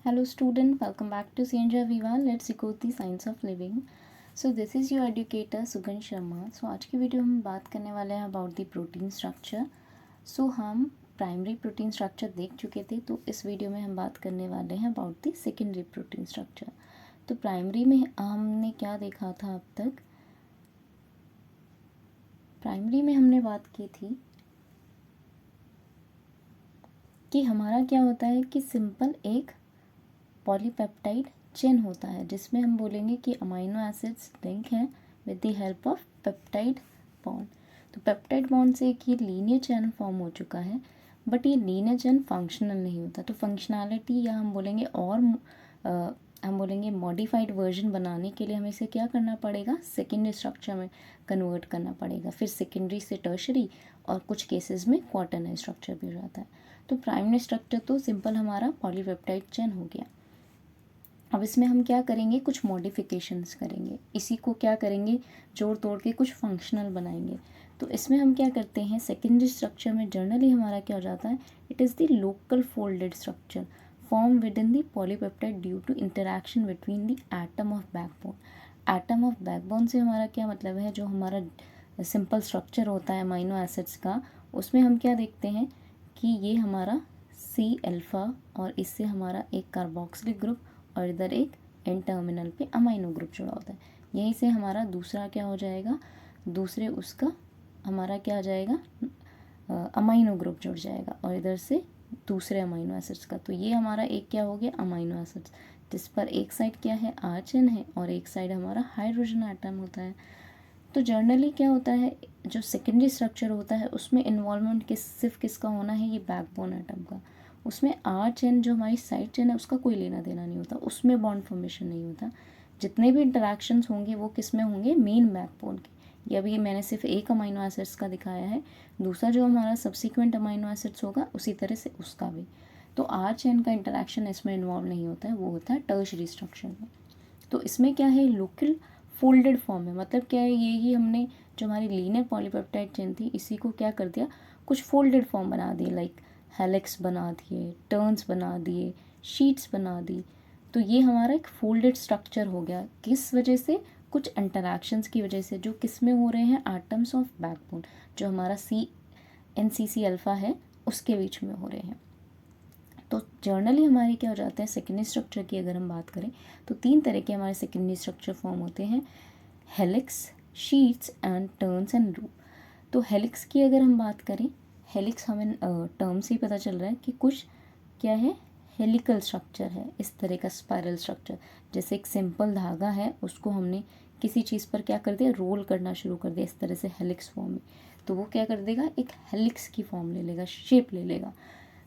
Hello student, welcome back to CNJ Viva. Let's decode the science of living. So this is your educator Sugan Sharma. So आज की video में बात करने वाले हैं अबाउट द प्रोटीन स्ट्रक्चर. सो हम प्राइमरी प्रोटीन स्ट्रक्चर देख चुके थे, तो इस वीडियो में हम बात करने वाले हैं about the secondary protein structure. तो प्राइमरी में हमने क्या देखा था अब तक? प्राइमरी में हमने बात की थी कि हमारा क्या होता है कि सिंपल एक पॉलीपेप्टाइड चेन होता है जिसमें हम बोलेंगे कि अमाइनो एसिड्स लिंक हैं with the help of peptide bond. तो पेप्टाइड बॉन्ड से एक ये लीनियर चेन फॉर्म हो चुका है, बट ये लीनियर चेन फंक्शनल नहीं होता. तो फंक्शनैलिटी या हम बोलेंगे हम बोलेंगे मॉडिफाइड वर्जन बनाने के लिए हमें इसे क्या करना पड़ेगा, सेकेंडरी स्ट्रक्चर में कन्वर्ट करना पड़ेगा. फिर सेकेंडरी से टर्शरी और कुछ केसेस में क्वाटरनरी स्ट्रक्चर भी हो जाता है. तो प्राइमरी स्ट्रक्चर तो सिंपल हमारा पॉलीपेप्टाइड चेन हो गया. अब इसमें हम क्या करेंगे, कुछ मॉडिफिकेशंस करेंगे, इसी को क्या करेंगे, जोड़ तोड़ के कुछ फंक्शनल बनाएंगे. तो इसमें हम क्या करते हैं, सेकेंडरी स्ट्रक्चर में जनरली हमारा क्या हो जाता है, it is the local folded structure form within the polypeptide due to interaction between the atom of backbone. Atom of backbone से हमारा क्या मतलब है, जो हमारा सिंपल स्ट्रक्चर होता है अमाइनो एसिड्स का, उसमें हम क्या देखते हैं कि ये हमारा सी अल्फ़ा और इससे हमारा एक कार्बोक्सिलिक ग्रुप और इधर एक एन टर्मिनल पे अमाइनो ग्रुप जुड़ा होता है. यहीं से हमारा दूसरा क्या हो जाएगा, दूसरे उसका हमारा क्या आ जाएगा, अमाइनो ग्रुप जुड़ जाएगा और इधर से दूसरे अमाइनो एसिड्स का. तो ये हमारा एक क्या हो गया, अमाइनो एसिड्स, जिस पर एक साइड क्या है, आर चेन है और एक साइड हमारा हाइड्रोजन एटम होता है. तो जनरली क्या होता है, जो सेकेंडरी स्ट्रक्चर होता है उसमें इन्वॉल्वमेंट सिर्फ किसका होना है, ये बैकबोन एटम का. उसमें आर चेन जो हमारी साइड चेन है उसका कोई लेना देना नहीं होता, उसमें बॉन्ड फॉर्मेशन नहीं होता. जितने भी इंटरैक्शंस होंगे वो किस में होंगे, मेन बैकबोन के. ये अभी मैंने सिर्फ एक अमाइनो एसिड्स का दिखाया है, दूसरा जो हमारा सब्सिक्वेंट अमाइनो एसिड्स होगा उसी तरह से उसका भी. तो आर चेन का इंटरैक्शन इसमें इन्वॉल्व नहीं होता है, वो होता है टर्शरी स्ट्रक्चर में. तो इसमें क्या है, लोकल फोल्डेड फॉर्म है. मतलब क्या है, ये ही हमने जो हमारी लीनियर पॉलीपेप्टाइड चेन थी इसी को क्या कर दिया, कुछ फोल्डेड फॉर्म बना दिए, लाइक हेलिक्स बना दिए, टर्न्स बना दिए, शीट्स बना दी. तो ये हमारा एक फोल्डेड स्ट्रक्चर हो गया. किस वजह से, कुछ इंटरैक्शंस की वजह से, जो किस में हो रहे हैं, एटम्स ऑफ बैकबोन, जो हमारा NCC अल्फ़ा है उसके बीच में हो रहे हैं. तो जर्नली हमारे क्या हो जाते हैं, सेकेंडरी स्ट्रक्चर की अगर हम बात करें तो 3 तरह के हमारे सेकेंडरी स्ट्रक्चर फॉर्म होते हैं, helix, sheets and turns and loop. तो हेलिक्स की अगर हम बात करें, हेलिक्स हमें टर्म से ही पता चल रहा है कि कुछ क्या है, हेलिकल स्ट्रक्चर है, इस तरह का स्पाइरल स्ट्रक्चर. जैसे एक सिंपल धागा है, उसको हमने किसी चीज़ पर क्या कर दिया, रोल करना शुरू कर दिया, इस तरह से हेलिक्स फॉर्म में, तो वो क्या कर देगा, एक हेलिक्स की फॉर्म ले लेगा, शेप ले लेगा.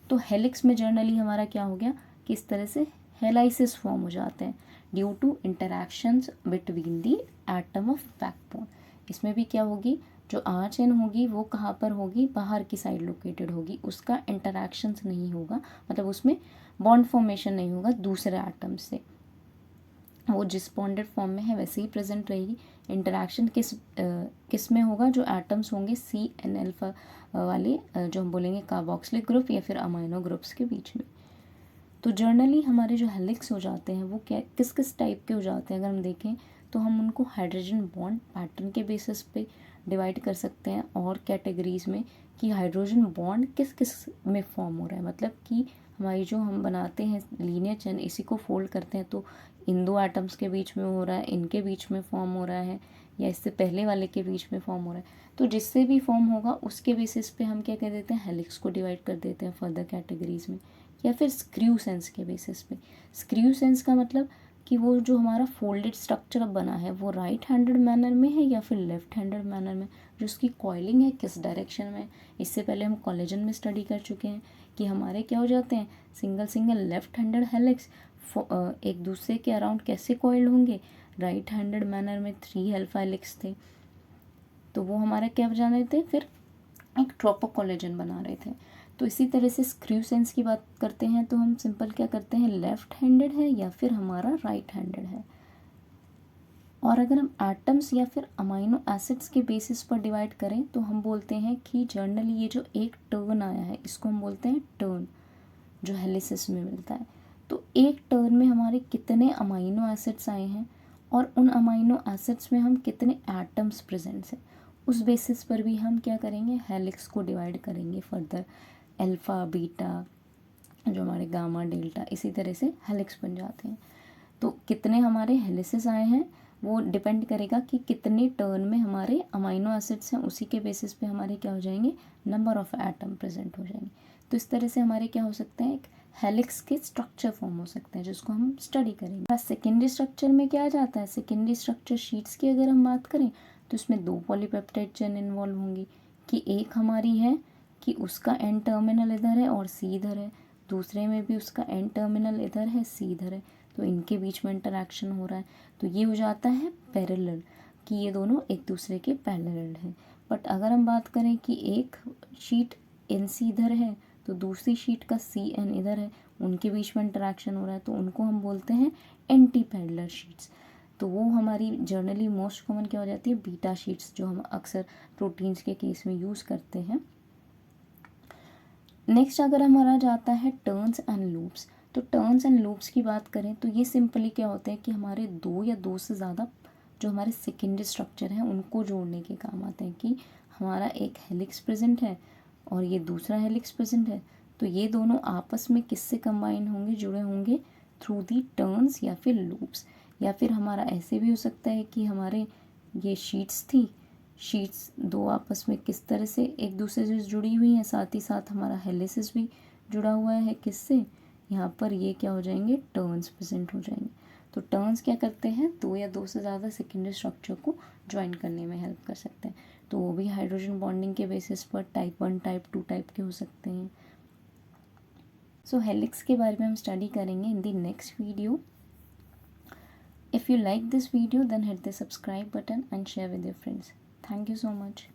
तो हेलिक्स में जर्नली हमारा क्या हो गया कि इस तरह से हेलाइसिस फॉर्म हो जाते हैं due to interactions between the atom of backbone. इसमें भी क्या होगी, जो आर चेन होगी वो कहाँ पर होगी, बाहर की साइड लोकेटेड होगी, उसका इंटरैक्शंस नहीं होगा, मतलब उसमें बॉन्ड फॉर्मेशन नहीं होगा दूसरे एटम से, वो जिस बॉन्डेड फॉर्म में है वैसे ही प्रेजेंट रहेगी. इंटरैक्शन किस में होगा, जो एटम्स होंगे CN अल्फा वाले, जो हम बोलेंगे कार्बोक्सिलिक ग्रुप या फिर अमाइनो ग्रुप्स के बीच में. तो जर्नली हमारे जो हेलिक्स हो जाते हैं वो क्या, किस किस टाइप के हो जाते हैं, अगर हम देखें तो हम उनको हाइड्रोजन बॉन्ड पैटर्न के बेसिस पे डिवाइड कर सकते हैं और कैटेगरीज में, कि हाइड्रोजन बॉन्ड किस किस में फॉर्म हो रहा है. मतलब कि हमारी जो हम बनाते हैं लीनियर चेन, इसी को फोल्ड करते हैं तो इन दो एटम्स के बीच में हो रहा है, इनके बीच में फॉर्म हो रहा है, या इससे पहले वाले के बीच में फॉर्म हो रहा है. तो जिससे भी फॉर्म होगा उसके बेसिस पे हम क्या कह देते हैं, हेलिक्स को डिवाइड कर देते हैं फर्दर कैटेगरीज में. या फिर स्क्रू सेंस के बेसिस पे. स्क्रू सेंस का मतलब कि वो जो हमारा फोल्डेड स्ट्रक्चर अब बना है वो राइट हैंडेड मैनर में है या फिर लेफ्ट हैंडेड मैनर में, जो उसकी कॉइलिंग है किस डायरेक्शन में. इससे पहले हम कॉलेजन में स्टडी कर चुके हैं कि हमारे क्या हो जाते हैं, single single left handed helix एक दूसरे के अराउंड कैसे कॉइल्ड होंगे, राइट हैंडेड मैनर में 3 अल्फा हेलिक्स थे, तो वो हमारा क्या बना रहे थे, फिर एक ट्रोपो कॉलेजन बना रहे थे. तो इसी तरह से स्क्रू सेंस की बात करते हैं तो हम सिंपल क्या करते हैं, लेफ्ट हैंडेड है या फिर हमारा राइट हैंडेड है. और अगर हम एटम्स या फिर अमाइनो एसिड्स के बेसिस पर डिवाइड करें तो हम बोलते हैं कि जर्नली ये जो एक टर्न आया है इसको हम बोलते हैं टर्न, जो हेलिसिस में मिलता है. तो एक टर्न में हमारे कितने अमाइनो एसिड्स आए हैं और उन अमाइनो एसिड्स में हम कितने एटम्स प्रेजेंट्स हैं, उस बेसिस पर भी हम क्या करेंगे, हेलिक्स को डिवाइड करेंगे फर्दर। अल्फ़ा बीटा जो हमारे गामा डेल्टा, इसी तरह से हेलिक्स बन जाते हैं। तो कितने हमारे हेलिसेस आए हैं वो डिपेंड करेगा कि कितने टर्न में हमारे अमाइनो एसिड्स हैं, उसी के बेसिस पे हमारे क्या हो जाएंगे, नंबर ऑफ एटम प्रेजेंट हो जाएंगे। तो इस तरह से हमारे क्या हो सकते हैं, एक हेलिक्स के स्ट्रक्चर फॉर्म हो सकते हैं जिसको हम स्टडी करेंगे। सेकेंडरी स्ट्रक्चर में क्या आ जाता है, सेकेंडरी स्ट्रक्चर शीट्स की अगर हम बात करें तो इसमें 2 पॉलीपेप्टाइड चेन इन्वॉल्व होंगी, कि एक हमारी है कि उसका एन टर्मिनल इधर है और सी इधर है, दूसरे में भी उसका एन टर्मिनल इधर है, सी इधर है, तो इनके बीच में इंटरेक्शन हो रहा है, तो ये हो जाता है पैरेलल, कि ये दोनों एक दूसरे के पैरेलल हैं। बट अगर हम बात करें कि एक शीट एन सी इधर है तो दूसरी शीट का सी एन इधर है, उनके बीच में इंटरेक्शन हो रहा है, तो उनको हम बोलते हैं एंटी पैरेलल शीट्स। तो वो हमारी जर्नली मोस्ट कॉमन क्या हो जाती है, बीटा शीट्स, जो हम अक्सर प्रोटीन्स के केस में यूज़ करते हैं। नेक्स्ट अगर हमारा जाता है टर्न्स एंड लूप्स, तो टर्न्स एंड लूप्स की बात करें तो ये सिंपली क्या होते हैं कि हमारे 2 या 2 से ज़्यादा जो हमारे सेकेंडरी स्ट्रक्चर हैं उनको जोड़ने के काम आते हैं, कि हमारा एक हेलिक्स प्रेजेंट है और ये दूसरा हेलिक्स प्रेजेंट है, तो ये दोनों आपस में किससे कंबाइन होंगे, जुड़े होंगे, थ्रू दी टर्न्स या फिर लूप्स। या फिर हमारा ऐसे भी हो सकता है कि हमारे ये शीट्स थी, शीट्स 2 आपस में किस तरह से एक दूसरे से जुड़ी हुई हैं, साथ ही साथ हमारा हेलिसिस भी जुड़ा हुआ है किससे, यहाँ पर ये क्या हो जाएंगे, टर्न्स प्रेजेंट हो जाएंगे। तो टर्न्स क्या करते हैं, 2 या 2 से ज़्यादा सेकेंडरी स्ट्रक्चर को ज्वाइन करने में हेल्प कर सकते हैं। तो वो भी हाइड्रोजन बॉन्डिंग के बेसिस पर टाइप 1 टाइप 2 टाइप के हो सकते हैं। सो हेलिक्स के बारे में हम स्टडी करेंगे in the next video. If you like this video, then hit the subscribe button and share with your friends. Thank you so much.